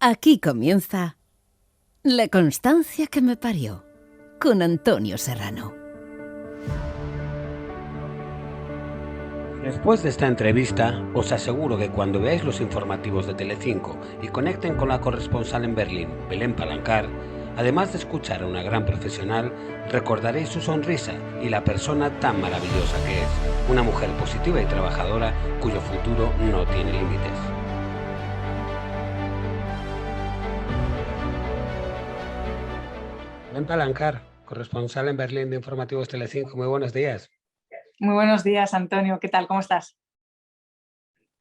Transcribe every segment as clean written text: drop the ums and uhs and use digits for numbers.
Aquí comienza La constancia que me parió, con Antonio Serrano. Después de esta entrevista, os aseguro que cuando veáis los informativos de Telecinco y conecten con la corresponsal en Berlín, Belén Palancar, además de escuchar a una gran profesional, recordaréis su sonrisa y la persona tan maravillosa que es, una mujer positiva y trabajadora cuyo futuro no tiene límites. Belén Palancar, corresponsal en Berlín de Informativos Telecinco, muy buenos días. Muy buenos días, Antonio. ¿Qué tal? ¿Cómo estás?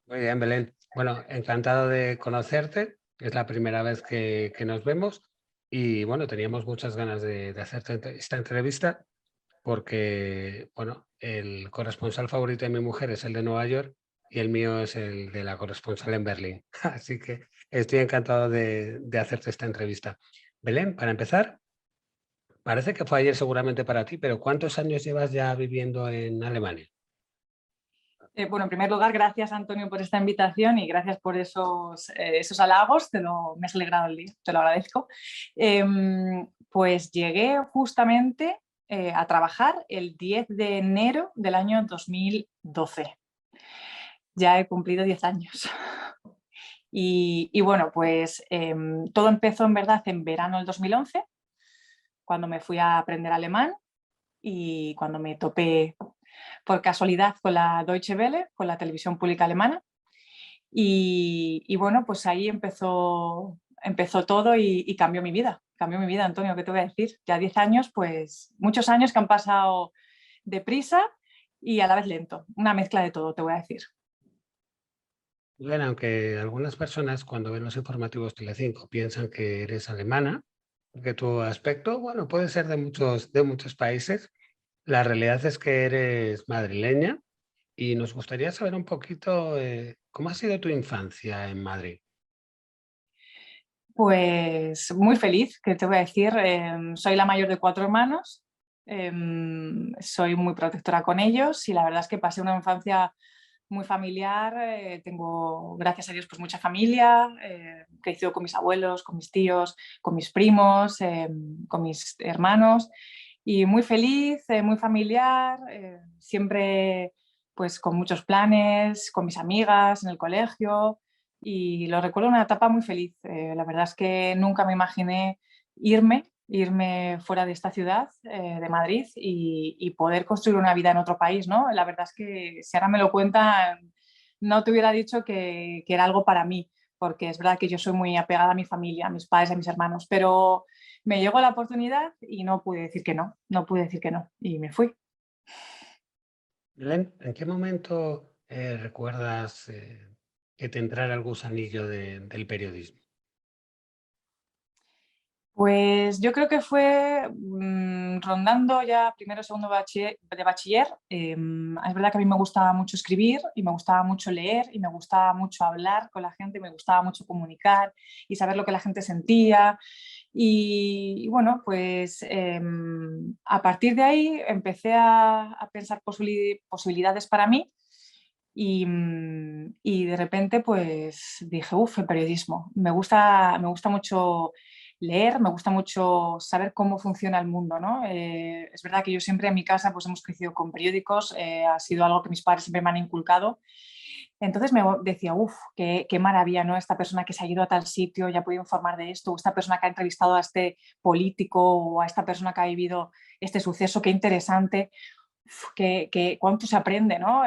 Muy bien, Belén. Bueno, encantado de conocerte. Es la primera vez que nos vemos y bueno, teníamos muchas ganas de hacerte esta entrevista porque, bueno, el corresponsal favorito de mi mujer es el de Nueva York y el mío es el de la corresponsal en Berlín. Así que estoy encantado de hacerte esta entrevista. Belén, para empezar, parece que fue ayer seguramente para ti, pero ¿cuántos años llevas ya viviendo en Alemania? Bueno, en primer lugar, gracias, Antonio, por esta invitación y gracias por esos halagos. Me has alegrado el día, te lo agradezco. Pues llegué justamente a trabajar el 10 de enero del año 2012. Ya he cumplido 10 años. Y bueno, pues todo empezó en verdad en verano del 2011, cuando me fui a aprender alemán y cuando me topé por casualidad con la Deutsche Welle, con la televisión pública alemana. Y bueno, pues ahí empezó todo y cambió mi vida. Cambió mi vida, Antonio, ¿qué te voy a decir? Ya 10 años, pues muchos años que han pasado deprisa y a la vez lento. Una mezcla de todo, te voy a decir. Bueno, aunque algunas personas cuando ven los informativos Telecinco piensan que eres alemana, porque tu aspecto, bueno, puede ser de muchos países, la realidad es que eres madrileña y nos gustaría saber un poquito cómo ha sido tu infancia en Madrid. Pues muy feliz, ¿qué te voy a decir? Soy la mayor de 4 hermanos, soy muy protectora con ellos y la verdad es que pasé una infancia muy familiar. Tengo, gracias a Dios, pues mucha familia. Crecí con mis abuelos, con mis tíos, con mis primos, con mis hermanos y muy feliz, muy familiar, siempre pues con muchos planes, con mis amigas en el colegio y lo recuerdo una etapa muy feliz. La verdad es que nunca me imaginé irme fuera de esta ciudad, de Madrid, y poder construir una vida en otro país, ¿no? La verdad es que si ahora me lo cuentan, no te hubiera dicho que era algo para mí, porque es verdad que yo soy muy apegada a mi familia, a mis padres, a mis hermanos, pero me llegó la oportunidad y no pude decir que no, no pude decir que no, y me fui. Belén, ¿en qué momento recuerdas que te entrara el gusanillo del periodismo? Pues yo creo que fue rondando ya primero, segundo de bachiller. Es verdad que a mí me gustaba mucho escribir y me gustaba mucho leer y me gustaba mucho hablar con la gente, me gustaba mucho comunicar y saber lo que la gente sentía. Y bueno, pues a partir de ahí empecé a pensar posibilidades para mí y de repente pues dije, uff, el periodismo. Me gusta mucho leer, me gusta mucho saber cómo funciona el mundo, ¿no? Es verdad que yo siempre en mi casa pues hemos crecido con periódicos, ha sido algo que mis padres siempre me han inculcado. Entonces me decía, uff, qué maravilla, ¿no? Esta persona que se ha ido a tal sitio y ha podido informar de esto, o esta persona que ha entrevistado a este político o a esta persona que ha vivido este suceso, qué interesante, cuánto se aprende, ¿no?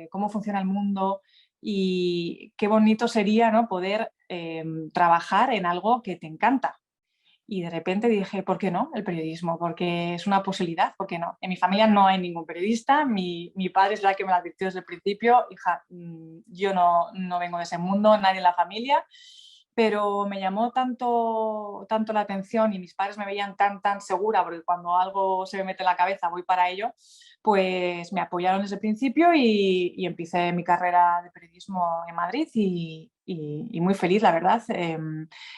Cómo funciona el mundo y qué bonito sería, ¿no? Poder trabajar en algo que te encanta. Y de repente dije, ¿por qué no? El periodismo, porque es una posibilidad, ¿por qué no? En mi familia no hay ningún periodista, mi padre es la que me lo advirtió desde el principio, hija, yo no vengo de ese mundo, nadie en la familia, pero me llamó tanto la atención y mis padres me veían tan segura, porque cuando algo se me mete en la cabeza voy para ello, pues me apoyaron desde el principio y empecé mi carrera de periodismo en Madrid y muy feliz, la verdad.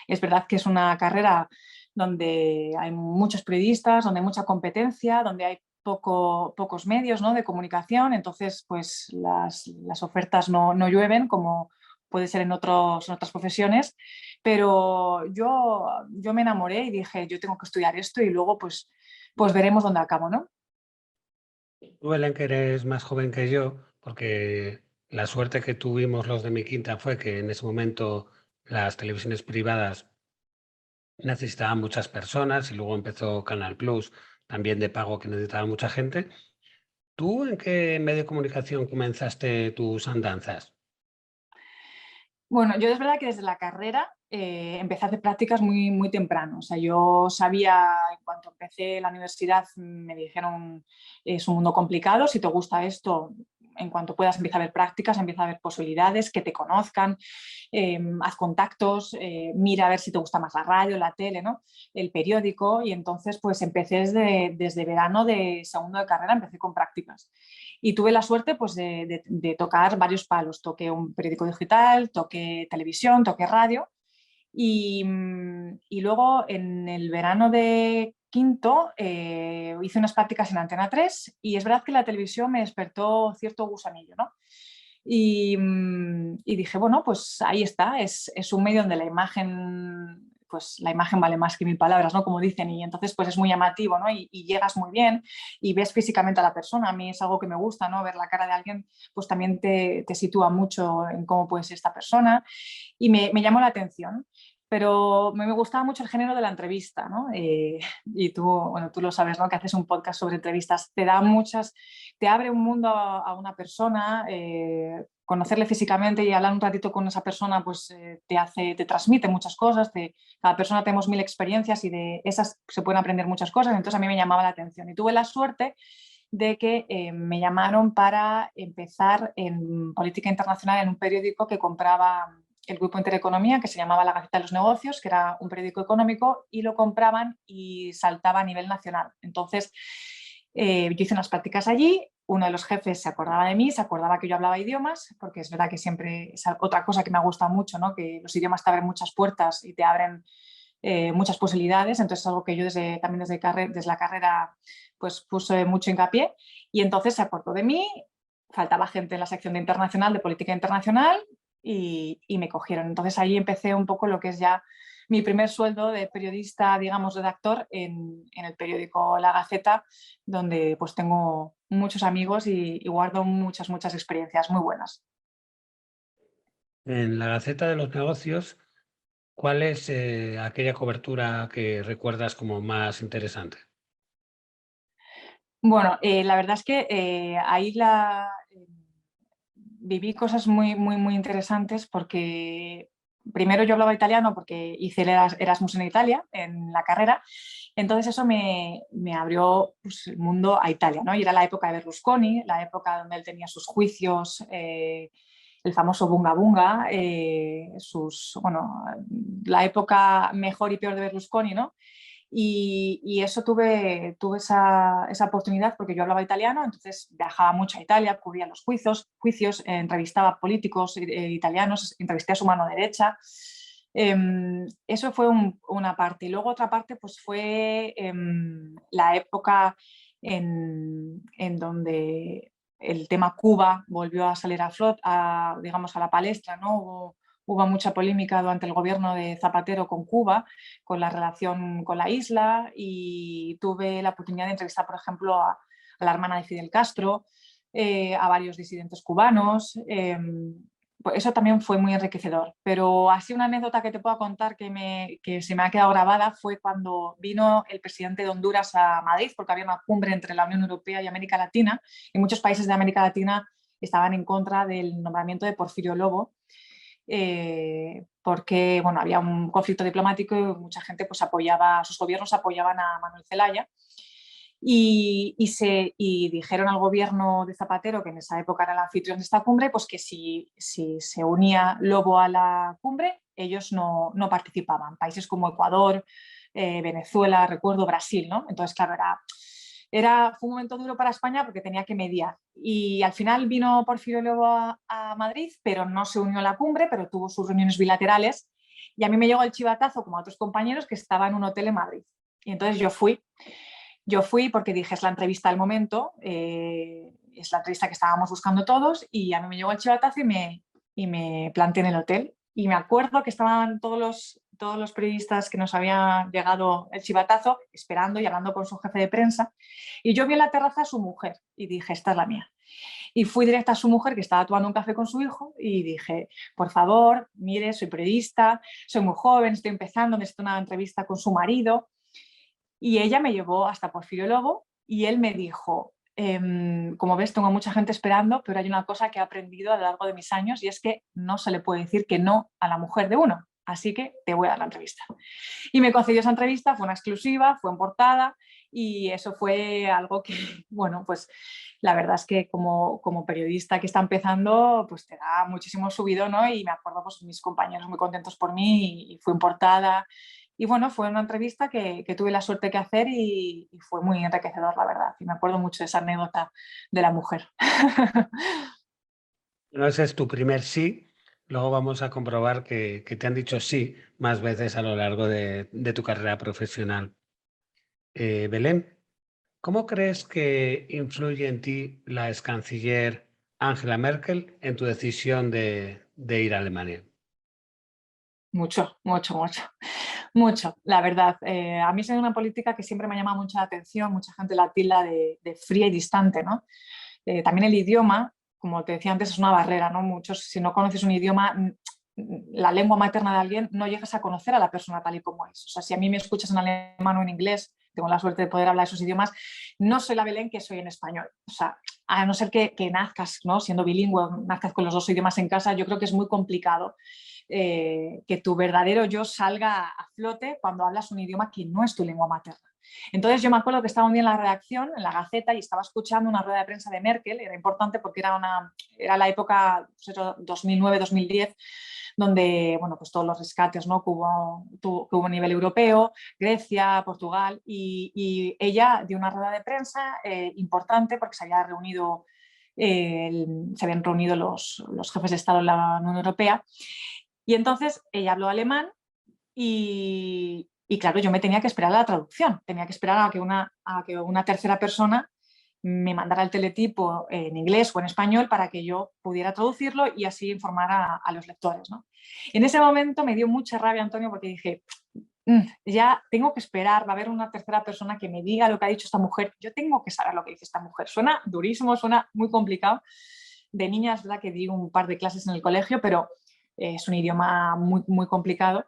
Es verdad que es una carrera donde hay muchos periodistas, donde hay mucha competencia, donde hay pocos medios, ¿no?, de comunicación, entonces pues las ofertas no llueven como puede ser en otras profesiones, pero yo me enamoré y dije, yo tengo que estudiar esto y luego pues veremos dónde acabo, ¿no? Tú, Belén, que eres más joven que yo, porque la suerte que tuvimos los de mi quinta fue que en ese momento las televisiones privadas necesitaban muchas personas y luego empezó Canal Plus, también de pago, que necesitaba mucha gente. ¿Tú en qué medio de comunicación comenzaste tus andanzas? Bueno, yo es verdad que desde la carrera empecé a hacer prácticas muy, muy temprano. O sea, yo sabía, en cuanto empecé la universidad, me dijeron, es un mundo complicado, si te gusta esto, en cuanto puedas empieza a ver prácticas, empieza a ver posibilidades, que te conozcan, haz contactos, mira a ver si te gusta más la radio, la tele, ¿no? El periódico. Y entonces pues empecé desde verano de segundo de carrera, empecé con prácticas. Y tuve la suerte pues, de tocar varios palos. Toqué un periódico digital, toqué televisión, toqué radio. Y luego en el verano de quinto hice unas prácticas en Antena 3 y es verdad que la televisión me despertó cierto gusanillo, ¿no? Y dije, bueno, pues ahí está, es un medio donde la imagen, pues la imagen vale más que mil palabras, ¿no? Como dicen, y entonces pues es muy llamativo, ¿no? Y llegas muy bien y ves físicamente a la persona. A mí es algo que me gusta, ¿no? Ver la cara de alguien pues también te sitúa mucho en cómo puede ser esta persona y me llamó la atención. Pero me gustaba mucho el género de la entrevista, ¿no? Y tú, bueno, tú lo sabes, ¿no? Que haces un podcast sobre entrevistas, te abre un mundo a una persona, conocerle físicamente y hablar un ratito con esa persona, pues te transmite muchas cosas, cada persona tenemos mil experiencias y de esas se pueden aprender muchas cosas, entonces a mí me llamaba la atención y tuve la suerte de que me llamaron para empezar en política internacional en un periódico que compraba el Grupo Intereconomía, que se llamaba La Gaceta de los Negocios, que era un periódico económico, y lo compraban y saltaba a nivel nacional. Entonces, yo hice unas prácticas allí, uno de los jefes se acordaba de mí, se acordaba que yo hablaba idiomas, porque es verdad que siempre es otra cosa que me gusta mucho, ¿no? Que los idiomas te abren muchas puertas y te abren muchas posibilidades, entonces es algo que yo también desde la carrera pues puse mucho hincapié y entonces se acordó de mí, faltaba gente en la sección de internacional, de política internacional y me cogieron. Entonces ahí empecé un poco lo que es ya mi primer sueldo de periodista, digamos, redactor en el periódico La Gaceta, donde pues tengo muchos amigos y guardo muchas, muchas experiencias muy buenas. En la Gaceta de los Negocios, ¿cuál es aquella cobertura que recuerdas como más interesante? Bueno, la verdad es que ahí viví cosas muy, muy, muy interesantes porque primero yo hablaba italiano porque hice el Erasmus en Italia, en la carrera, entonces eso me abrió pues, el mundo a Italia, ¿no? Y era la época de Berlusconi, la época donde él tenía sus juicios, el famoso Bunga Bunga, bueno, la época mejor y peor de Berlusconi, ¿no? Y eso tuve esa oportunidad porque yo hablaba italiano, entonces viajaba mucho a Italia, cubría los juicios entrevistaba a políticos italianos, entrevisté a su mano derecha. Eso fue una parte. Y luego otra parte pues fue la época en donde el tema Cuba volvió a salir digamos, a la palestra, ¿no? Hubo mucha polémica durante el gobierno de Zapatero con Cuba, con la relación con la isla y tuve la oportunidad de entrevistar, por ejemplo, a la hermana de Fidel Castro, a varios disidentes cubanos. Pues eso también fue muy enriquecedor. Pero así una anécdota que te puedo contar que se me ha quedado grabada fue cuando vino el presidente de Honduras a Madrid, porque había una cumbre entre la Unión Europea y América Latina, y muchos países de América Latina estaban en contra del nombramiento de Porfirio Lobo, porque bueno, había un conflicto diplomático y mucha gente pues, sus gobiernos apoyaban a Manuel Zelaya. Y dijeron al gobierno de Zapatero, que en esa época era el anfitrión de esta cumbre, pues que si se unía Lobo a la cumbre, ellos no participaban. Países como Ecuador, Venezuela, recuerdo Brasil, ¿no? Entonces, claro, fue un momento duro para España porque tenía que mediar. Y al final vino Porfirio Lobo a Madrid, pero no se unió a la cumbre, pero tuvo sus reuniones bilaterales. Y a mí me llegó el chivatazo, como a otros compañeros, que estaba en un hotel en Madrid. Y entonces yo fui. Yo fui porque dije, es la entrevista del momento, es la entrevista que estábamos buscando todos y a mí me llegó el chivatazo y me planté en el hotel. y me acuerdo que estaban todos los periodistas que nos había llegado el chivatazo esperando y hablando con su jefe de prensa, y yo vi en la terraza a su mujer y dije, esta es la mía. Y fui directa a su mujer, que estaba tomando un café con su hijo, y dije, por favor, mire, soy periodista, soy muy joven, estoy empezando, necesito una entrevista con su marido. Y ella me llevó hasta Porfirio Lobo y él me dijo, como ves, tengo mucha gente esperando, pero hay una cosa que he aprendido a lo largo de mis años y es que no se le puede decir que no a la mujer de uno. Así que te voy a dar la entrevista. Y me concedió esa entrevista, fue una exclusiva, fue en portada y eso fue algo que, bueno, pues la verdad es que como periodista que está empezando, pues te da muchísimo subido, ¿no? Y me acuerdo, pues mis compañeros muy contentos por mí y fue en portada. Y bueno, fue una entrevista que tuve la suerte de hacer y fue muy enriquecedor, la verdad. Y me acuerdo mucho de esa anécdota de la mujer. No, ese es tu primer sí. Luego vamos a comprobar que te han dicho sí más veces a lo largo de tu carrera profesional. Belén, ¿cómo crees que influye en ti la ex canciller Angela Merkel en tu decisión de ir a Alemania? Mucho, mucho, mucho. Mucho, la verdad. A mí es una política que siempre me llama mucho la atención. Mucha gente la tilda de fría y distante, ¿no? También el idioma, como te decía antes, es una barrera, ¿no? Muchos, si no conoces un idioma, la lengua materna de alguien, no llegas a conocer a la persona tal y como es. O sea, si a mí me escuchas en alemán o en inglés, tengo la suerte de poder hablar esos idiomas, no soy la Belén que soy en español. O sea, a no ser que nazcas, ¿no? Siendo bilingüe, nazcas con los dos idiomas en casa, yo creo que es muy complicado que tu verdadero yo salga a flote cuando hablas un idioma que no es tu lengua materna. Entonces yo me acuerdo que estaba un día en la redacción, en la Gaceta, y estaba escuchando una rueda de prensa de Merkel. Era importante porque era la época, pues 2009-2010, donde bueno, pues todos los rescates, ¿no? que hubo a nivel europeo, Grecia, Portugal, y ella dio una rueda de prensa importante porque se habían reunido los jefes de Estado de la Unión Europea, y entonces ella habló alemán y claro, yo me tenía que esperar a la traducción, tenía que esperar a que una tercera persona me mandara el teletipo en inglés o en español para que yo pudiera traducirlo y así informar a los lectores, ¿no? En ese momento me dio mucha rabia, Antonio, porque dije, ya tengo que esperar, va a haber una tercera persona que me diga lo que ha dicho esta mujer, yo tengo que saber lo que dice esta mujer. Suena durísimo, suena muy complicado. De niña es verdad que di un par de clases en el colegio, pero es un idioma muy, muy complicado.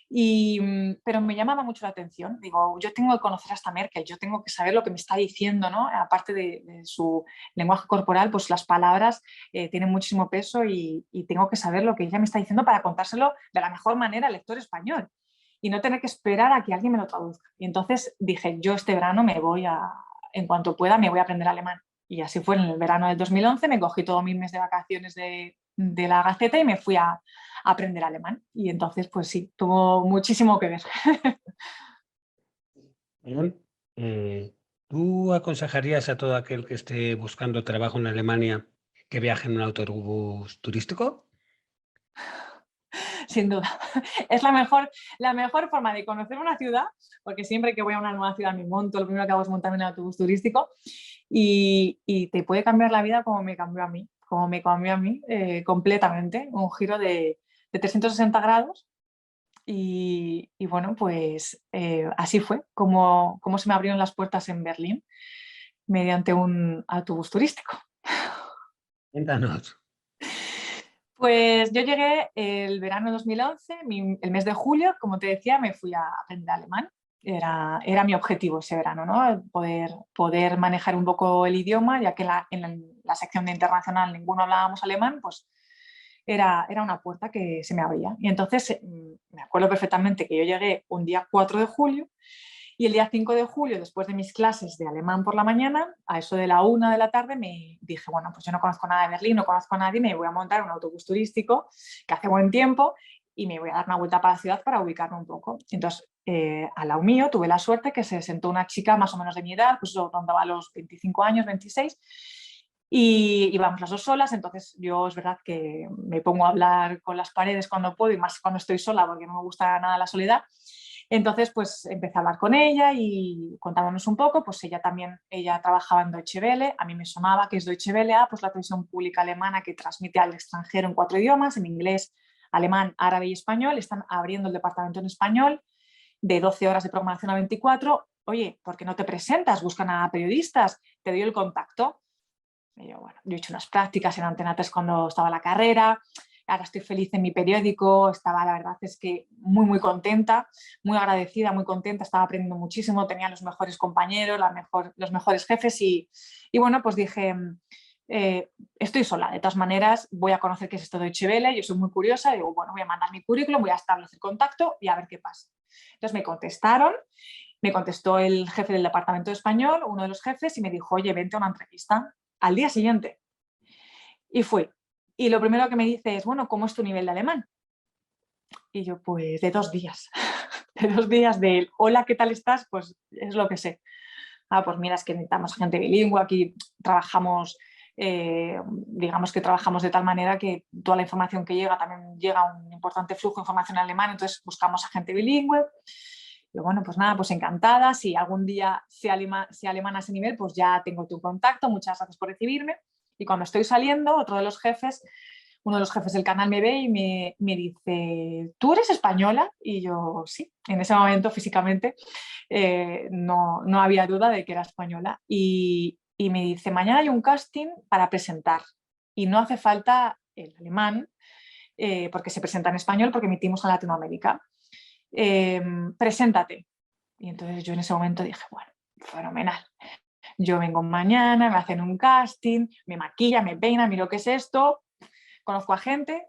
Pero me llamaba mucho la atención. Digo, yo tengo que conocer a esta Merkel, yo tengo que saber lo que me está diciendo, ¿no? Aparte de su lenguaje corporal, pues las palabras tienen muchísimo peso y tengo que saber lo que ella me está diciendo para contárselo de la mejor manera al lector español y no tener que esperar a que alguien me lo traduzca. Y entonces dije, yo este verano en cuanto pueda, me voy a aprender alemán. Y así fue, en el verano del 2011 me cogí todo mi mes de vacaciones de la Gaceta y me fui a aprender alemán. Y entonces, pues sí, tuvo muchísimo que ver. Belén, ¿tú aconsejarías a todo aquel que esté buscando trabajo en Alemania que viaje en un autobús turístico? Sin duda. Es la mejor forma de conocer una ciudad, porque siempre que voy a una nueva ciudad me monto, lo primero que hago es montarme en un autobús turístico y te puede cambiar la vida como me cambió a mí, completamente, un giro de 360 grados y bueno, pues así fue como se me abrieron las puertas en Berlín mediante un autobús turístico. Cuéntanos. Pues yo llegué el verano de 2011, el mes de julio, como te decía, me fui a aprender alemán. Era mi objetivo ese verano, ¿no? Poder manejar un poco el idioma, ya que en la sección de internacional ninguno hablábamos alemán, pues era una puerta que se me abría. Y entonces me acuerdo perfectamente que yo llegué un día 4 de julio y el día 5 de julio, después de mis clases de alemán por la mañana, a eso de la 1 de la tarde, me dije, bueno, pues yo no conozco nada de Berlín, no conozco a nadie, me voy a montar un autobús turístico que hace buen tiempo y me voy a dar una vuelta para la ciudad para ubicarme un poco. Entonces, al lado mío tuve la suerte que se sentó una chica más o menos de mi edad, pues rondaba los 25 años, 26, y íbamos las dos solas. Entonces yo es verdad que me pongo a hablar con las paredes cuando puedo y más cuando estoy sola porque no me gusta nada la soledad. Entonces pues empecé a hablar con ella y contándonos un poco, pues ella trabajaba en Deutsche Welle, a mí me sonaba que es Deutsche Welle, pues la televisión pública alemana que transmite al extranjero en 4 idiomas, en inglés, alemán, árabe y español, están abriendo el departamento en español de 12 horas de programación a 24. Oye, ¿por qué no te presentas? Buscan a periodistas, te doy el contacto. Y yo, bueno, yo he hecho unas prácticas en Antena 3 cuando estaba en la carrera, ahora estoy feliz en mi periódico, estaba, la verdad es que muy contenta, muy agradecida, muy contenta, estaba aprendiendo muchísimo, tenía los mejores compañeros, los mejores jefes y bueno, pues dije, estoy sola, de todas maneras voy a conocer qué es esto de Deutsche Welle, yo soy muy curiosa, digo, bueno, voy a mandar mi currículum, voy a establecer contacto y a ver qué pasa. Entonces me contestaron, me contestó el jefe del departamento de español, uno de los jefes, y me dijo, oye, vente a una entrevista al día siguiente. Y fui. Y lo primero que me dice es, bueno, ¿cómo es tu nivel de alemán? Y yo, pues de 2 días. De 2 días de hola, ¿qué tal estás? Pues es lo que sé. Ah, pues mira, es que necesitamos gente bilingüe, aquí trabajamos, digamos que trabajamos de tal manera que toda la información que llega, también llega un importante flujo de información en alemán, entonces buscamos a gente bilingüe. Y bueno, pues nada, pues encantada, si algún día sea alemana a ese nivel, pues ya tengo tu contacto, muchas gracias por recibirme. Y cuando estoy saliendo, uno de los jefes del canal me ve y me dice, ¿tú eres española? Y yo, sí, en ese momento físicamente no había duda de que era española. Y me dice, mañana hay un casting para presentar y no hace falta el alemán, porque se presenta en español porque emitimos en Latinoamérica. Preséntate. Y entonces yo en ese momento dije, bueno, fenomenal. Yo vengo mañana, me hacen un casting, me maquilla, me peina, miro qué es esto, conozco a gente,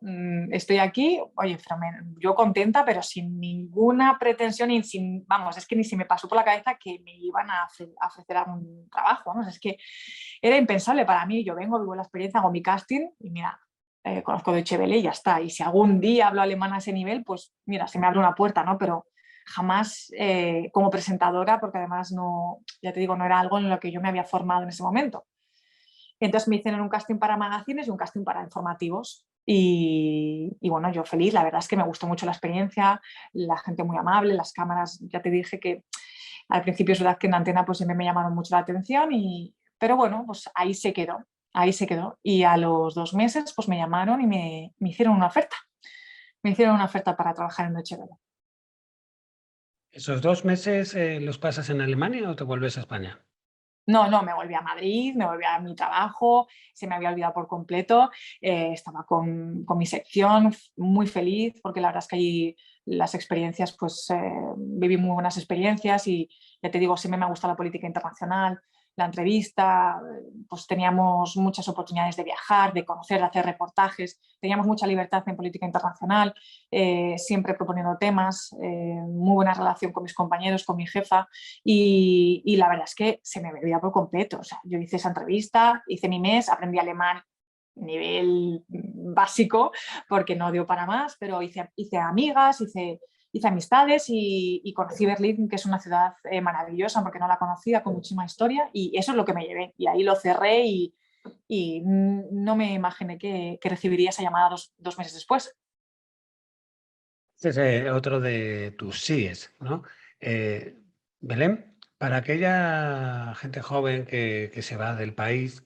estoy aquí, oye, yo contenta, pero sin ninguna pretensión y vamos, es que ni se me pasó por la cabeza que me iban a ofrecer algún trabajo, ¿no? Es que era impensable para mí, yo vengo, vivo la experiencia, hago mi casting y mira, conozco Deutsche Welle y ya está, y si algún día hablo alemán a ese nivel, pues mira, se me abre una puerta, ¿no? Pero jamás como presentadora, porque además no, ya te digo, no era algo en lo que yo me había formado en ese momento. Entonces me hicieron un casting para magazines y un casting para informativos. Y bueno, yo feliz, la verdad es que me gustó mucho la experiencia, la gente muy amable, las cámaras, ya te dije que al principio es verdad que en Antena pues siempre me llamaron mucho la atención, pero bueno, pues ahí se quedó, ahí se quedó. Y a los 2 meses pues me llamaron y me hicieron una oferta. Me hicieron una oferta para trabajar en Deutsche Welle. ¿Esos 2 meses los pasas en Alemania o te vuelves a España? No, me volví a Madrid, me volví a mi trabajo, se me había olvidado por completo, estaba con mi sección muy feliz porque la verdad es que allí las experiencias, pues viví muy buenas experiencias y ya te digo, siempre me ha gustado la política internacional, la entrevista, pues teníamos muchas oportunidades de viajar, de conocer, de hacer reportajes, teníamos mucha libertad en política internacional, siempre proponiendo temas, muy buena relación con mis compañeros, con mi jefa y la verdad es que se me olvidaba por completo. O sea, yo hice esa entrevista, hice mi mes, aprendí alemán nivel básico porque no dio para más, pero hice amigas, hice amistades y conocí Berlín, que es una ciudad maravillosa porque no la conocía, con muchísima historia y eso es lo que me llevé. Y ahí lo cerré y no me imaginé que recibiría esa llamada 2 meses después. Este es otro de tus síes, ¿no? Eh, Belén, para aquella gente joven que se va del país,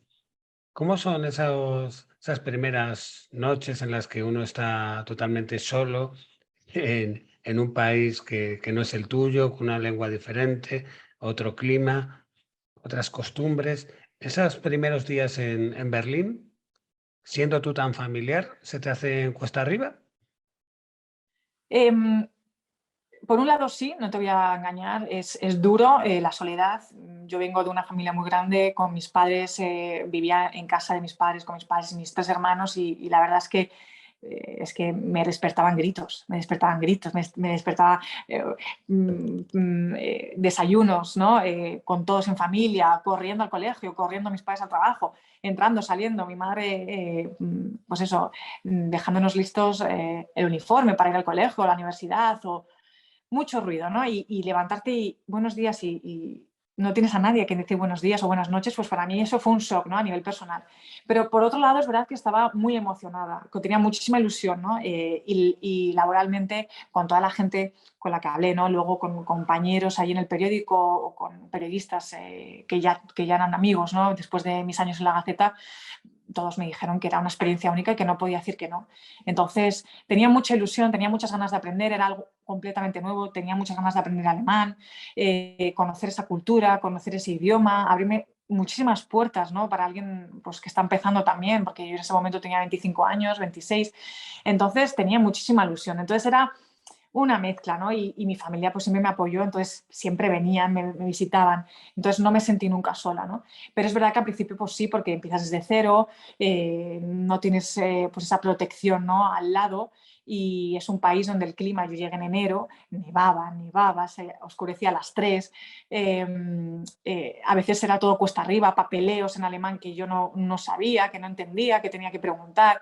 ¿cómo son esas primeras noches en las que uno está totalmente solo en un país que no es el tuyo, con una lengua diferente, otro clima, otras costumbres? Esos primeros días en Berlín, siendo tú tan familiar, ¿se te hacen cuesta arriba? Em, por un lado sí, no te voy a engañar, es duro la soledad. Yo vengo de una familia muy grande, con mis padres, vivía en casa de mis padres, con mis padres y mis 3 hermanos y la verdad es que me despertaban gritos, me despertaba desayunos, ¿no? Con todos en familia, corriendo al colegio, corriendo mis padres al trabajo, entrando, saliendo, mi madre, pues eso, dejándonos listos el uniforme para ir al colegio, a la universidad o mucho ruido, ¿no? Y levantarte y buenos días y no tienes a nadie que decir buenos días o buenas noches, pues para mí eso fue un shock, ¿no? A nivel personal. Pero por otro lado es verdad que estaba muy emocionada, que tenía muchísima ilusión, ¿no? Y laboralmente con toda la gente con la que hablé, ¿no? Luego con compañeros ahí en el periódico o con periodistas que ya eran amigos, ¿no? Después de mis años en la Gaceta, todos me dijeron que era una experiencia única y que no podía decir que no. Entonces, tenía mucha ilusión, tenía muchas ganas de aprender, era algo completamente nuevo, tenía muchas ganas de aprender alemán, conocer esa cultura, conocer ese idioma, abrirme muchísimas puertas, ¿no? Para alguien pues, que está empezando también, porque yo en ese momento tenía 25 años, 26, entonces tenía muchísima ilusión. Entonces era una mezcla, ¿no? Y mi familia pues siempre me apoyó, entonces siempre venían, me visitaban, entonces no me sentí nunca sola, ¿no? Pero es verdad que al principio pues sí, porque empiezas desde cero, no tienes pues esa protección, ¿no? Al lado, y es un país donde el clima, yo llegué en enero, nevaba, se oscurecía a las 3, a veces era todo cuesta arriba, papeleos en alemán que yo no sabía, que no entendía, que tenía que preguntar,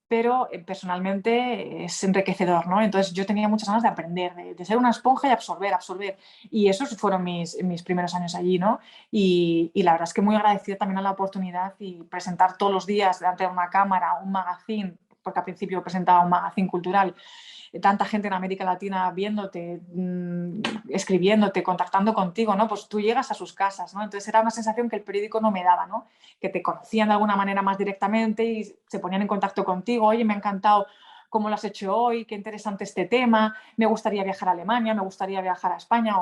pero personalmente es enriquecedor, ¿no? Entonces yo tenía muchas ganas de aprender, de ser una esponja y absorber. Y esos fueron mis primeros años allí, ¿no? Y la verdad es que muy agradecida también a la oportunidad y presentar todos los días delante de una cámara, un magazine, porque al principio presentaba un magazine cultural, tanta gente en América Latina viéndote, escribiéndote, contactando contigo, ¿no? Pues tú llegas a sus casas, ¿no? Entonces era una sensación que el periódico no me daba, ¿no? Que te conocían de alguna manera más directamente y se ponían en contacto contigo. Oye, me ha encantado cómo lo has hecho hoy, qué interesante este tema, me gustaría viajar a Alemania, me gustaría viajar a España,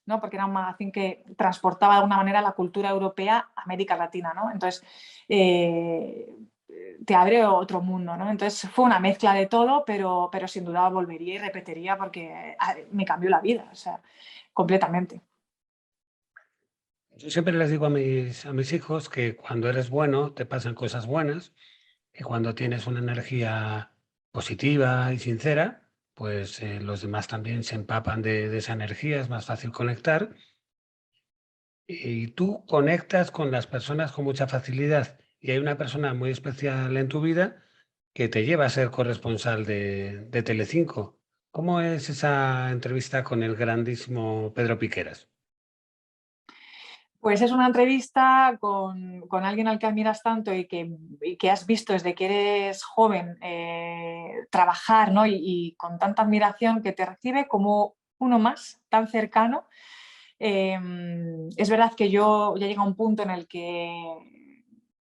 ¿no? Porque era un magazine que transportaba de alguna manera la cultura europea a América Latina, ¿no? Entonces, te abre otro mundo, ¿no? Entonces fue una mezcla de todo, pero sin duda volvería y repetiría porque me cambió la vida, o sea, completamente. Yo siempre les digo a mis hijos que cuando eres bueno te pasan cosas buenas, y cuando tienes una energía positiva y sincera, pues los demás también se empapan de esa energía, es más fácil conectar. Y tú conectas con las personas con mucha facilidad. Y hay una persona muy especial en tu vida que te lleva a ser corresponsal de Telecinco. ¿Cómo es esa entrevista con el grandísimo Pedro Piqueras? Pues es una entrevista con alguien al que admiras tanto y que has visto desde que eres joven trabajar, ¿no? Y con tanta admiración que te recibe como uno más, tan cercano. Es verdad que yo ya llego a un punto en el que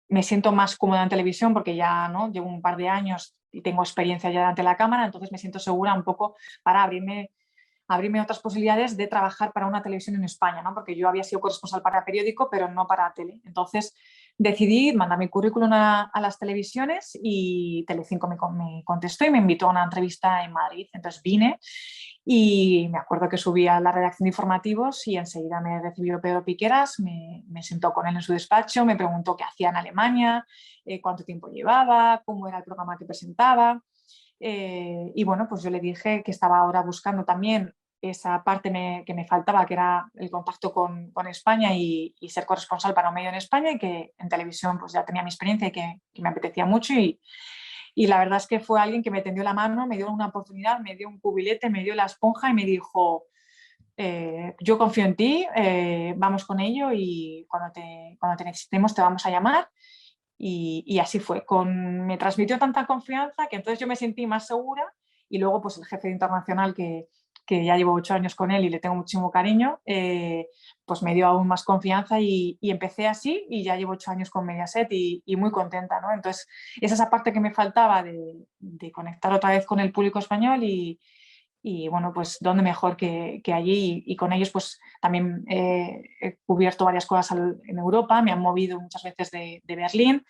me siento más cómoda en televisión porque ya, ¿no? Llevo un par de años y tengo experiencia ya delante de la cámara, entonces me siento segura un poco para abrirme otras posibilidades de trabajar para una televisión en España, ¿no? Porque yo había sido corresponsal para periódico, pero no para tele. Entonces decidí mandar mi currículum a las televisiones y Telecinco me contestó y me invitó a una entrevista en Madrid. Entonces vine y me acuerdo que subí a la redacción de informativos y enseguida me recibió Pedro Piqueras, me sentó con él en su despacho, me preguntó qué hacía en Alemania, cuánto tiempo llevaba, cómo era el programa que presentaba. Y bueno, pues yo le dije que estaba ahora buscando también esa parte que me faltaba, que era el contacto con España y ser corresponsal para un medio en España y que en televisión pues ya tenía mi experiencia y que me apetecía mucho y la verdad es que fue alguien que me tendió la mano, me dio una oportunidad, me dio un cubilete, me dio la esponja y me dijo, yo confío en ti, vamos con ello y cuando te necesitemos te vamos a llamar. Y así fue. Me transmitió tanta confianza que entonces yo me sentí más segura y luego pues el jefe internacional que ya llevo 8 años con él y le tengo muchísimo cariño, pues me dio aún más confianza y empecé así y ya llevo 8 años con Mediaset y muy contenta, ¿no? Entonces es esa parte que me faltaba de conectar otra vez con el público español y bueno, pues dónde mejor que allí y con ellos pues también he cubierto varias cosas en Europa, me han movido muchas veces de Berlín,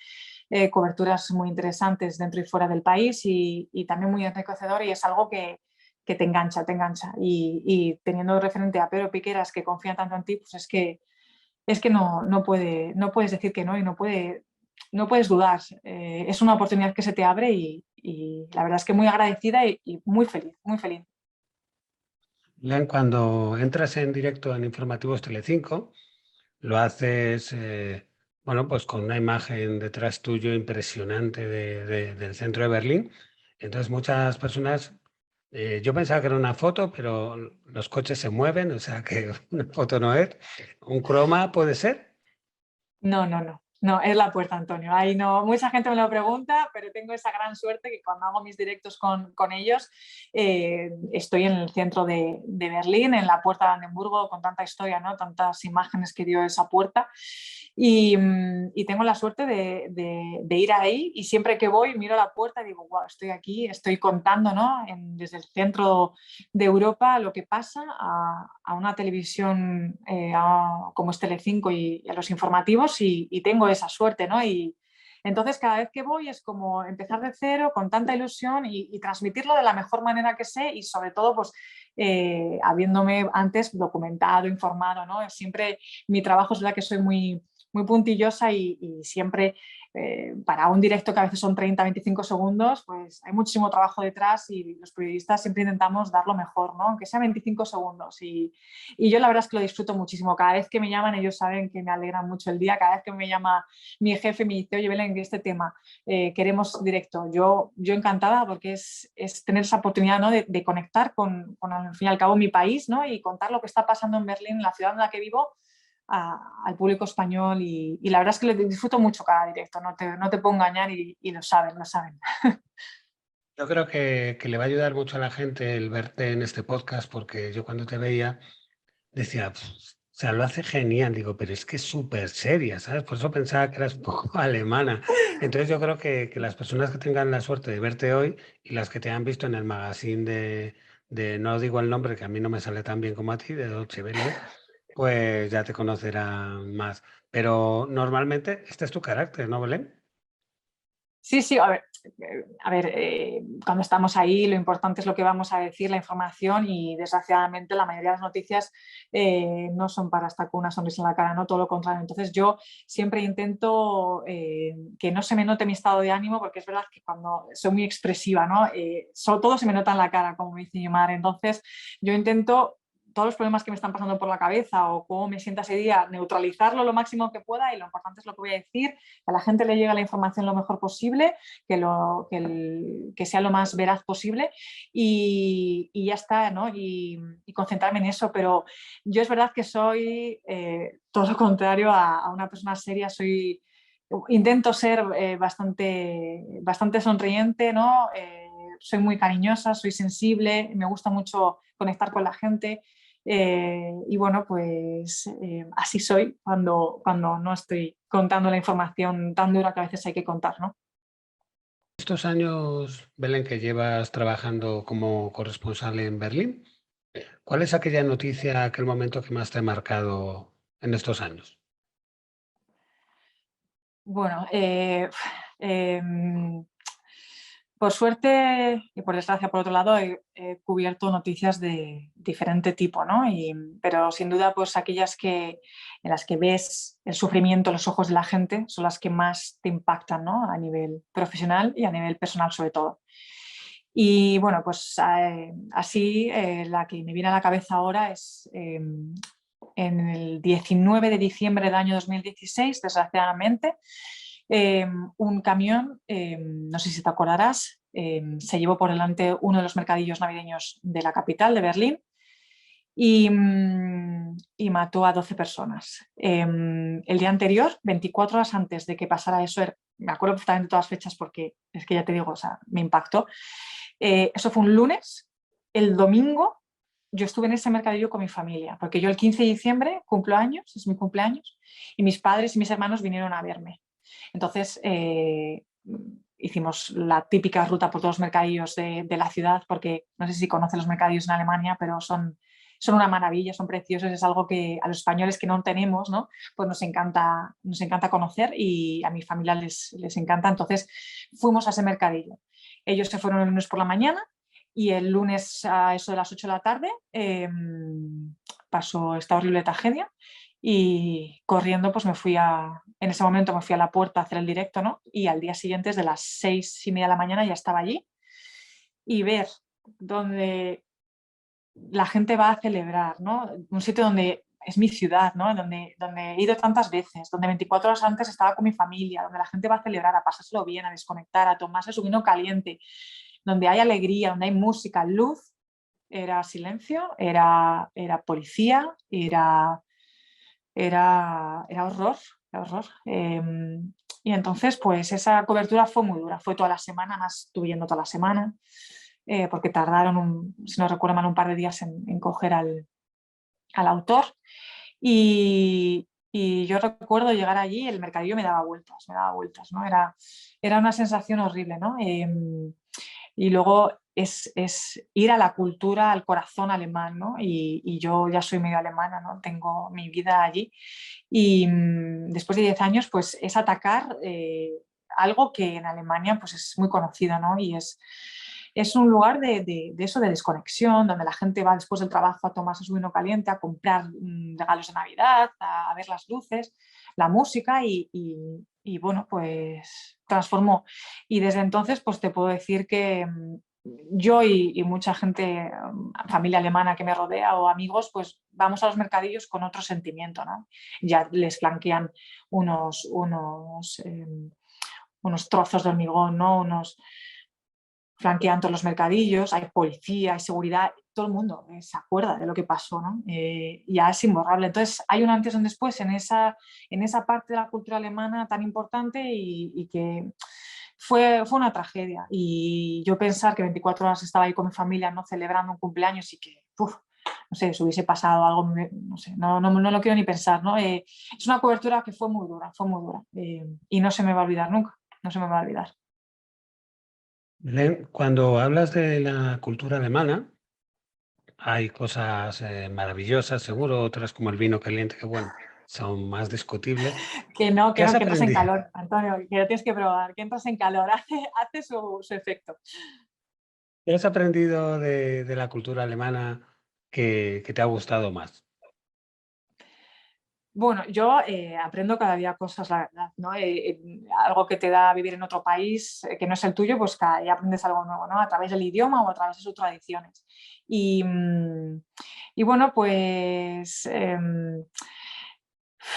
coberturas muy interesantes dentro y fuera del país y también muy enriquecedor y es algo que te engancha, te engancha. Y teniendo referente a Pedro Piqueras que confía tanto en ti, pues es que no puedes decir que no y no puedes dudar. Es una oportunidad que se te abre y la verdad es que muy agradecida y muy feliz, muy feliz. Lean, cuando entras en directo en Informativos Telecinco, lo haces, bueno, pues con una imagen detrás tuyo impresionante del centro de Berlín. Entonces muchas personas, yo pensaba que era una foto, pero los coches se mueven, o sea que una foto no es. ¿Un croma puede ser? No, no, no. No, es la puerta, Antonio. Ahí no, mucha gente me lo pregunta, pero tengo esa gran suerte que cuando hago mis directos con ellos, estoy en el centro de Berlín, en la puerta de Brandenburgo, con tanta historia, ¿no? Tantas imágenes que dio esa puerta. Y tengo la suerte de ir ahí y siempre que voy miro la puerta y digo, wow, estoy aquí, estoy contando, ¿no? Desde el centro de Europa lo que pasa a una televisión como es Telecinco y a los informativos y tengo esa suerte, ¿no? Y entonces cada vez que voy es como empezar de cero con tanta ilusión y transmitirlo de la mejor manera que sé y sobre todo pues habiéndome antes documentado, informado, ¿no? Siempre mi trabajo es la que soy muy puntillosa y siempre para un directo que a veces son 30-25 segundos, pues hay muchísimo trabajo detrás y los periodistas siempre intentamos dar lo mejor, ¿no? Aunque sea 25 segundos. Y yo la verdad es que lo disfruto muchísimo. Cada vez que me llaman, ellos saben que me alegran mucho el día. Cada vez que me llama mi jefe y me dice, oye, Belén, este tema queremos directo. Yo encantada porque es tener esa oportunidad, ¿no? de conectar con, al fin y al cabo, mi país, ¿no? Y contar lo que está pasando en Berlín, en la ciudad en la que vivo, al público español y la verdad es que le disfruto mucho cada directo, no te puedo engañar y lo saben, lo saben. Yo creo que le va a ayudar mucho a la gente el verte en este podcast, porque yo cuando te veía decía, "Pf, o sea, lo hace genial", digo, pero es que es súper seria, ¿sabes? Por eso pensaba que eras un poco alemana. Entonces yo creo que las personas que tengan la suerte de verte hoy y las que te han visto en el magazine no digo el nombre, que a mí no me sale tan bien como a ti, de Dolce Vele, pues ya te conocerán más. Pero normalmente este es tu carácter, ¿no, Belén? Sí, sí, a ver cuando estamos ahí lo importante es lo que vamos a decir, la información y desgraciadamente la mayoría de las noticias no son para estar con una sonrisa en la cara, no todo lo contrario. Entonces yo siempre intento que no se me note mi estado de ánimo porque es verdad que cuando soy muy expresiva, ¿no? Todo se me nota en la cara, como me dice mi madre. Entonces yo intento todos los problemas que me están pasando por la cabeza o cómo me sienta ese día, neutralizarlo lo máximo que pueda y lo importante es lo que voy a decir, que a la gente le llegue la información lo mejor posible, que sea lo más veraz posible y ya está, ¿no? Y concentrarme en eso, pero yo es verdad que soy todo lo contrario a una persona seria, intento ser bastante sonriente, ¿no? Soy muy cariñosa, soy sensible, me gusta mucho conectar con la gente. Y bueno, pues así soy cuando no estoy contando la información tan dura que a veces hay que contar, ¿no? Estos años, Belén, que llevas trabajando como corresponsal en Berlín, ¿cuál es aquella noticia, aquel momento que más te ha marcado en estos años? Bueno, por suerte y por desgracia, por otro lado, he cubierto noticias de diferente tipo, ¿no? Pero sin duda, pues aquellas en las que ves el sufrimiento en los ojos de la gente son las que más te impactan, ¿no? A nivel profesional y a nivel personal sobre todo. Y bueno, pues así la que me viene a la cabeza ahora es en el 19 de diciembre del año 2016, desgraciadamente, un camión, no sé si te acordarás, se llevó por delante uno de los mercadillos navideños de la capital, de Berlín, y mató a 12 personas. El día anterior, 24 horas antes de que pasara eso, me acuerdo perfectamente de todas las fechas porque es que ya te digo, o sea, me impactó. Eso fue un lunes. El domingo yo estuve en ese mercadillo con mi familia, porque yo el 15 de diciembre cumplo años, es mi cumpleaños, y mis padres y mis hermanos vinieron a verme. Entonces hicimos la típica ruta por todos los mercadillos de la ciudad, porque no sé si conocen los mercadillos en Alemania, pero son una maravilla, son preciosos, es algo que a los españoles que no tenemos, ¿no? Pues nos encanta conocer y a mi familia les encanta. Entonces fuimos a ese mercadillo. Ellos se fueron el lunes por la mañana y el lunes a eso de las 8 de la tarde pasó esta horrible tragedia y corriendo pues en ese momento me fui a la puerta a hacer el directo, ¿no? Y al día siguiente desde las 6:30 de la mañana ya estaba allí y ver donde la gente va a celebrar, ¿no? Un sitio donde es mi ciudad, ¿no? Donde he ido tantas veces, donde 24 horas antes estaba con mi familia, donde la gente va a celebrar, a pasárselo bien, a desconectar, a tomarse su vino caliente, donde hay alegría, donde hay música, luz, era silencio, era policía, era horror, qué horror. Y entonces, pues esa cobertura fue muy dura, fue toda la semana, más estuve yendo toda la semana, porque tardaron, si no recuerdo mal, un par de días en coger al autor. Y yo recuerdo llegar allí, el mercadillo me daba vueltas, ¿no? Era una sensación horrible, ¿no? Y luego es ir a la cultura, al corazón alemán, ¿no? Y yo ya soy medio alemana, ¿no? Tengo mi vida allí. Y después de 10 años, pues es atacar algo que en Alemania pues es muy conocido, ¿no? Y es un lugar de eso, de desconexión, donde la gente va después del trabajo a tomarse su vino caliente, a comprar regalos de Navidad, a ver las luces, la música y bueno, pues transformó. Y desde entonces, pues te puedo decir que yo y mucha gente, familia alemana que me rodea o amigos, pues vamos a los mercadillos con otro sentimiento, ¿no? Ya les flanquean unos trozos de hormigón, ¿no? Flanquean todos los mercadillos, hay policía, hay seguridad, todo el mundo se acuerda de lo que pasó, ¿no? Ya es imborrable. Entonces hay un antes y un después en esa parte de la cultura alemana tan importante y que fue una tragedia. Y yo pensar que 24 horas estaba ahí con mi familia, ¿no? Celebrando un cumpleaños y que, no sé, si hubiese pasado algo, no sé, no lo quiero ni pensar, ¿no? Es una cobertura que fue muy dura, y no se me va a olvidar nunca, no se me va a olvidar. Belén, cuando hablas de la cultura alemana, hay cosas maravillosas, seguro, otras como el vino caliente, que bueno, son más discutibles. Que no, ¿Qué que has no, que entras en aprendido? calor, Antonio, que lo tienes que probar, que entras en calor, hace su efecto. ¿Qué has aprendido de la cultura alemana que te ha gustado más? Bueno, yo aprendo cada día cosas, la verdad, ¿no? Algo que te da vivir en otro país que no es el tuyo, pues cada día aprendes algo nuevo, ¿no? A través del idioma o a través de sus tradiciones. Y, y bueno, pues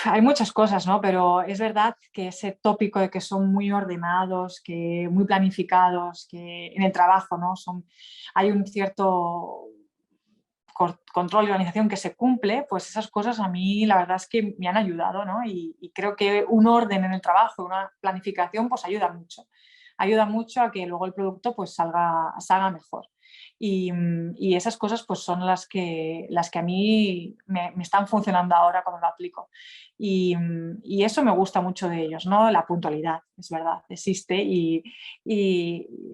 hay muchas cosas, ¿no? Pero es verdad que ese tópico de que son muy ordenados, que muy planificados, que en el trabajo, ¿no? Hay un cierto control y organización que se cumple, pues esas cosas a mí la verdad es que me han ayudado, ¿no? Y creo que un orden en el trabajo, una planificación, pues ayuda mucho. Ayuda mucho a que luego el producto pues salga mejor. Y esas cosas pues son las que a mí me están funcionando ahora cuando lo aplico. Y eso me gusta mucho de ellos, ¿no? La puntualidad, es verdad, existe y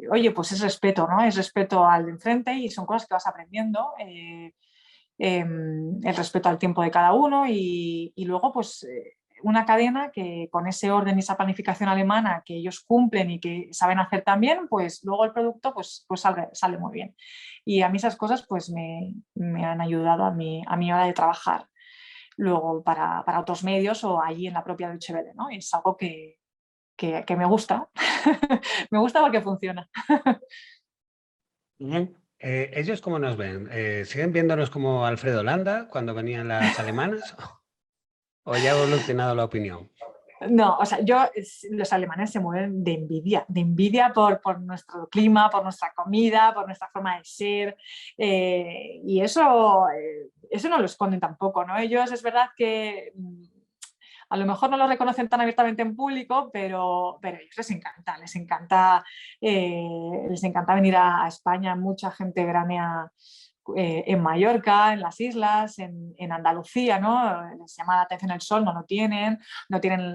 oye, pues es respeto, ¿no? Es respeto al de enfrente y son cosas que vas aprendiendo. El respeto al tiempo de cada uno y luego pues una cadena que con ese orden y esa planificación alemana que ellos cumplen y que saben hacer también, pues luego el producto pues sale muy bien. Y a mí esas cosas pues me han ayudado a mi hora de trabajar luego para otros medios o allí en la propia Deutsche Welle, ¿no? Es algo que me gusta, me gusta porque funciona. Bien. ¿Ellos cómo nos ven? ¿Siguen viéndonos como Alfredo Landa cuando venían las alemanas? ¿O ya ha evolucionado la opinión? No, o sea, los alemanes se mueven de envidia por nuestro clima, por nuestra comida, por nuestra forma de ser, y eso no lo esconden tampoco, ¿no? Ellos es verdad que a lo mejor no lo reconocen tan abiertamente en público, pero a ellos les encanta venir a España, mucha gente veranea en Mallorca, en las islas, en Andalucía, ¿no? Les llama la atención el sol, no tienen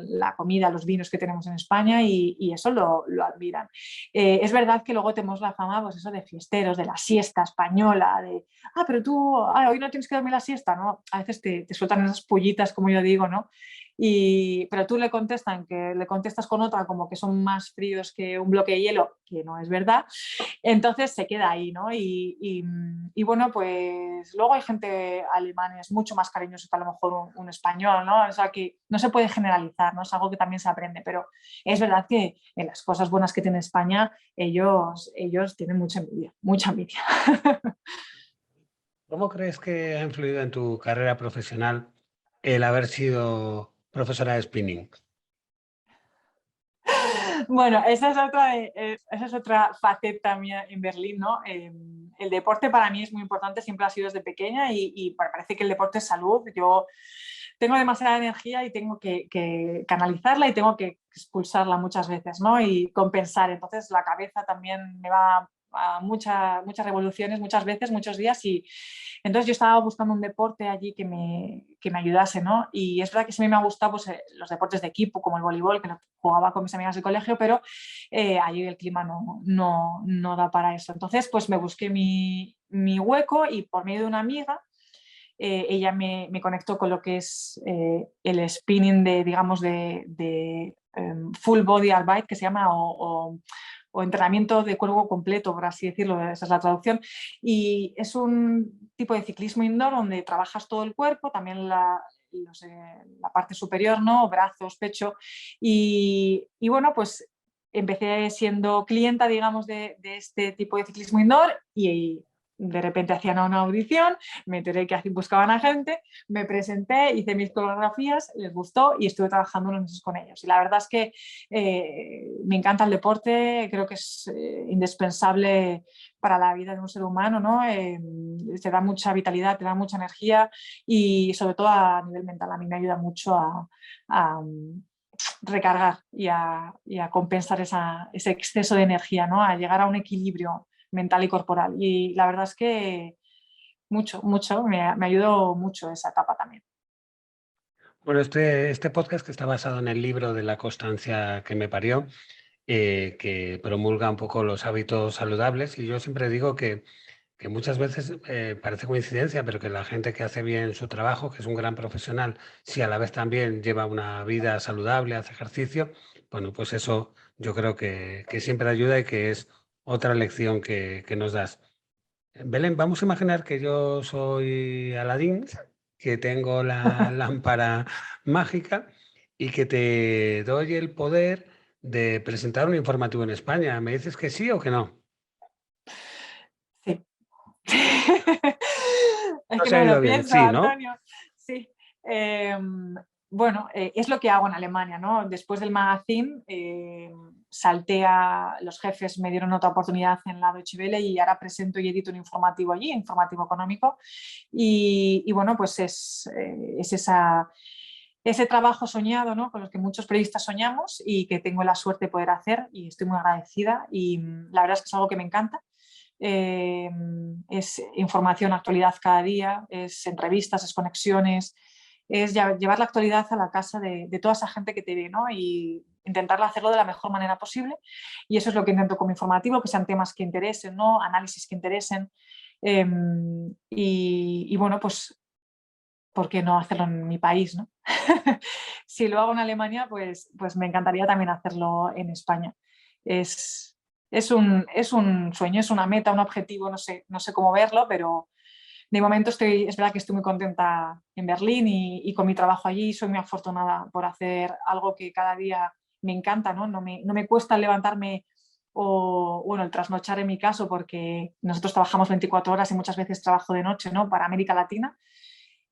la comida, los vinos que tenemos en España y eso lo admiran. Es verdad que luego tenemos la fama, pues eso, de fiesteros, de la siesta española, pero tú, hoy no tienes que dormir la siesta, ¿no? A veces te sueltan esas pollitas, como yo digo, ¿no? Pero tú le contestas con otra como que son más fríos que un bloque de hielo, que no es verdad, entonces se queda ahí, ¿no? Y bueno, pues luego hay gente alemana es mucho más cariñoso que a lo mejor un español, ¿no? O sea que no se puede generalizar, ¿no? Es algo que también se aprende, pero es verdad que en las cosas buenas que tiene España, ellos tienen mucha envidia, mucha envidia. ¿Cómo crees que ha influido en tu carrera profesional el haber sido profesora de spinning? Bueno, esa es otra faceta mía en Berlín, ¿no? El deporte para mí es muy importante, siempre ha sido desde pequeña y parece que el deporte es salud. Yo tengo demasiada energía y tengo que canalizarla y tengo que expulsarla muchas veces, ¿no? Y compensar. Entonces la cabeza también me va a muchas revoluciones, muchas veces, muchos días, y entonces yo estaba buscando un deporte allí que me ayudase, ¿no? Y es verdad que sí me ha gustado pues, los deportes de equipo, como el voleibol, que lo jugaba con mis amigas del colegio, pero allí el clima no da para eso. Entonces, pues me busqué mi hueco y por medio de una amiga, ella me conectó con lo que es el spinning de, digamos, de full body arbeit, que se llama, o entrenamiento de cuerpo completo, por así decirlo, esa es la traducción. Y es un tipo de ciclismo indoor donde trabajas todo el cuerpo, también la parte superior, ¿no? Brazos, pecho. Y bueno, pues empecé siendo clienta, digamos, de este tipo de ciclismo indoor y de repente hacían una audición, me enteré que buscaban a gente, me presenté, hice mis coreografías, les gustó y estuve trabajando unos meses con ellos. Y la verdad es que me encanta el deporte, creo que es indispensable para la vida de un ser humano, ¿no? Te da mucha vitalidad, te da mucha energía y sobre todo a nivel mental a mí me ayuda mucho a recargar y a compensar ese exceso de energía, ¿no? A llegar a un equilibrio mental y corporal. Y la verdad es que mucho, me ayudó mucho esa etapa también. Bueno, este podcast que está basado en el libro de La constancia que me parió, que promulga un poco los hábitos saludables, y yo siempre digo que muchas veces parece coincidencia, pero que la gente que hace bien su trabajo, que es un gran profesional, si a la vez también lleva una vida saludable, hace ejercicio, bueno, pues eso yo creo que siempre ayuda y que es otra lección que nos das. Belén, vamos a imaginar que yo soy Aladín, que tengo la lámpara mágica y que te doy el poder de presentar un informativo en España. ¿Me dices que sí o que no? Sí. Es No que se no ha me ido lo bien, pienso, sí, ¿no? Antonio. Sí. Bueno, es lo que hago en Alemania, ¿no? Después del magazine salté a los jefes, me dieron otra oportunidad en la Deutsche Welle y ahora presento y edito un informativo allí, informativo económico. Y bueno, pues es ese trabajo soñado, ¿no? Con los que muchos periodistas soñamos y que tengo la suerte de poder hacer y estoy muy agradecida y la verdad es que es algo que me encanta. Es información, actualidad cada día, es entrevistas, es conexiones, es llevar la actualidad a la casa de toda esa gente que te ve, ¿no? Y intentar hacerlo de la mejor manera posible. Y eso es lo que intento con mi informativo, que sean temas que interesen, ¿no? Análisis que interesen. Y bueno, pues, ¿por qué no hacerlo en mi país, ¿no? Si lo hago en Alemania, pues me encantaría también hacerlo en España. Es un sueño, es una meta, un objetivo, no sé cómo verlo, pero de momento es verdad que estoy muy contenta en Berlín y con mi trabajo allí. Soy muy afortunada por hacer algo que cada día me encanta, ¿no? No me cuesta levantarme o, bueno, el trasnochar en mi caso, porque nosotros trabajamos 24 horas y muchas veces trabajo de noche, ¿no? Para América Latina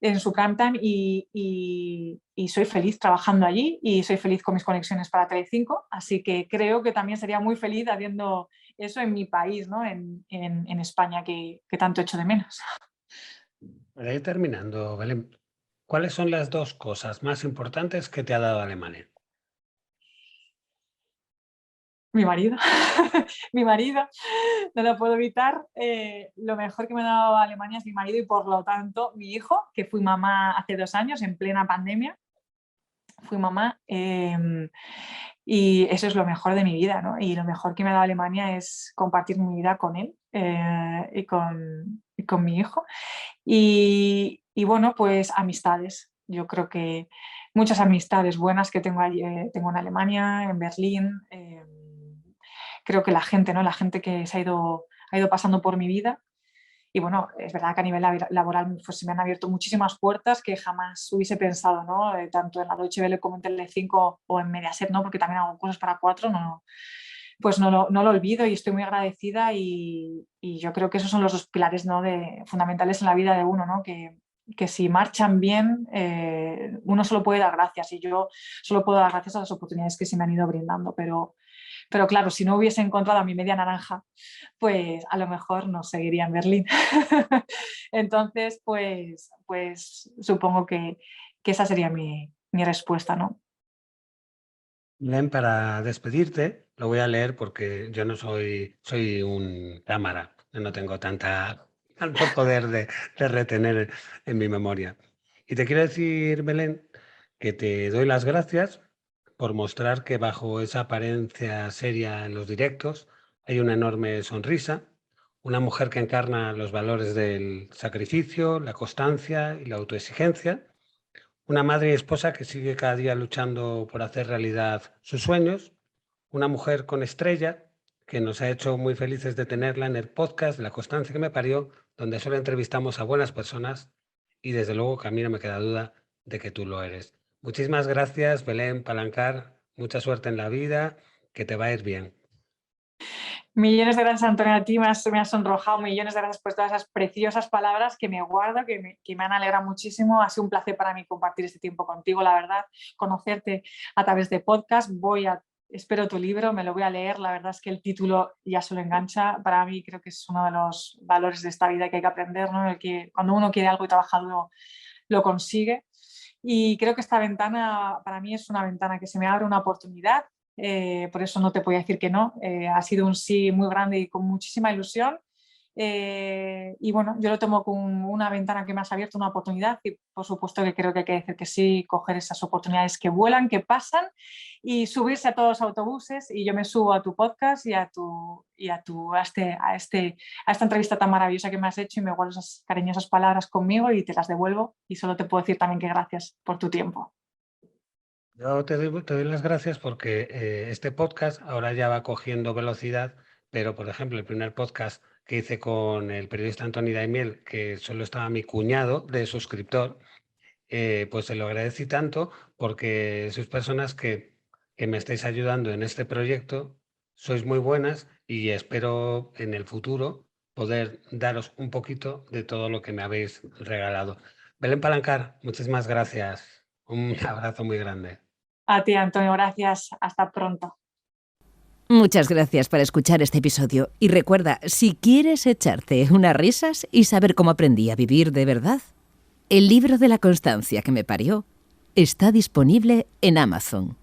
en su Camptime y soy feliz trabajando allí y soy feliz con mis conexiones para Telecinco, así que creo que también sería muy feliz haciendo eso en mi país, ¿no? en España, que tanto echo de menos. Para ir terminando, Belén, ¿cuáles son las dos cosas más importantes que te ha dado Alemania? Mi marido, mi marido, no lo puedo evitar. Lo mejor que me ha dado Alemania es mi marido y por lo tanto mi hijo, que fui mamá hace 2 años en plena pandemia. Fui mamá y eso es lo mejor de mi vida, ¿no? Y lo mejor que me ha dado Alemania es compartir mi vida con él y con mi hijo. Y bueno, pues amistades. Yo creo que muchas amistades buenas que tengo allí, tengo en Alemania, en Berlín. Creo que la gente, ¿no? La gente que ha ido pasando por mi vida. Y bueno, es verdad que a nivel laboral pues, se me han abierto muchísimas puertas que jamás hubiese pensado, ¿no? Tanto en la Deutsche Welle como en Telecinco o en Mediaset, ¿no? Porque también hago cosas para Cuatro, pues no lo olvido y estoy muy agradecida y yo creo que esos son los dos pilares, ¿no? Fundamentales en la vida de uno, ¿no? Que si marchan bien, uno solo puede dar gracias y yo solo puedo dar gracias a las oportunidades que se me han ido brindando, pero claro, si no hubiese encontrado a mi media naranja, pues a lo mejor no seguiría en Berlín. Entonces, pues supongo que que esa sería mi respuesta, ¿no? Bien, para despedirte, lo voy a leer porque yo no soy un cámara, yo no tengo tanto poder de retener en mi memoria. Y te quiero decir, Belén, que te doy las gracias por mostrar que bajo esa apariencia seria en los directos hay una enorme sonrisa, una mujer que encarna los valores del sacrificio, la constancia y la autoexigencia, una madre y esposa que sigue cada día luchando por hacer realidad sus sueños, una mujer con estrella que nos ha hecho muy felices de tenerla en el podcast La Constancia que me parió, donde solo entrevistamos a buenas personas y desde luego que a mí no me queda duda de que tú lo eres. Muchísimas gracias, Belén Palancar. Mucha suerte en la vida, que te va a ir bien. Millones de gracias, Antonio, a ti me has sonrojado, millones de gracias por todas esas preciosas palabras que me guardo, que me han alegrado muchísimo. Ha sido un placer para mí compartir este tiempo contigo, la verdad, conocerte a través de podcast. Espero tu libro, me lo voy a leer. La verdad es que el título ya se lo engancha. Para mí creo que es uno de los valores de esta vida que hay que aprender, ¿no? El que cuando uno quiere algo y trabaja duro, lo consigue. Y creo que esta ventana para mí es una ventana que se me abre una oportunidad. Por eso no te podía decir que no. Ha sido un sí muy grande y con muchísima ilusión. Y bueno, yo lo tomo como una ventana que me has abierto, una oportunidad, y por supuesto que creo que hay que decir que sí, coger esas oportunidades que vuelan, que pasan, y subirse a todos los autobuses. Y yo me subo a tu podcast y a esta entrevista tan maravillosa que me has hecho, y me guardo esas cariñosas palabras conmigo y te las devuelvo. Y solo te puedo decir también que gracias por tu tiempo. Yo te doy las gracias porque este podcast ahora ya va cogiendo velocidad, pero por ejemplo, el primer podcast que hice con el periodista Antoni Daimiel, que solo estaba mi cuñado de suscriptor, pues se lo agradecí tanto porque sois personas que me estáis ayudando en este proyecto, sois muy buenas y espero en el futuro poder daros un poquito de todo lo que me habéis regalado. Belén Palancar, muchísimas gracias. Un abrazo muy grande. A ti, Antonio, gracias. Hasta pronto. Muchas gracias por escuchar este episodio y recuerda, si quieres echarte unas risas y saber cómo aprendí a vivir de verdad, el libro de La Constancia que me parió está disponible en Amazon.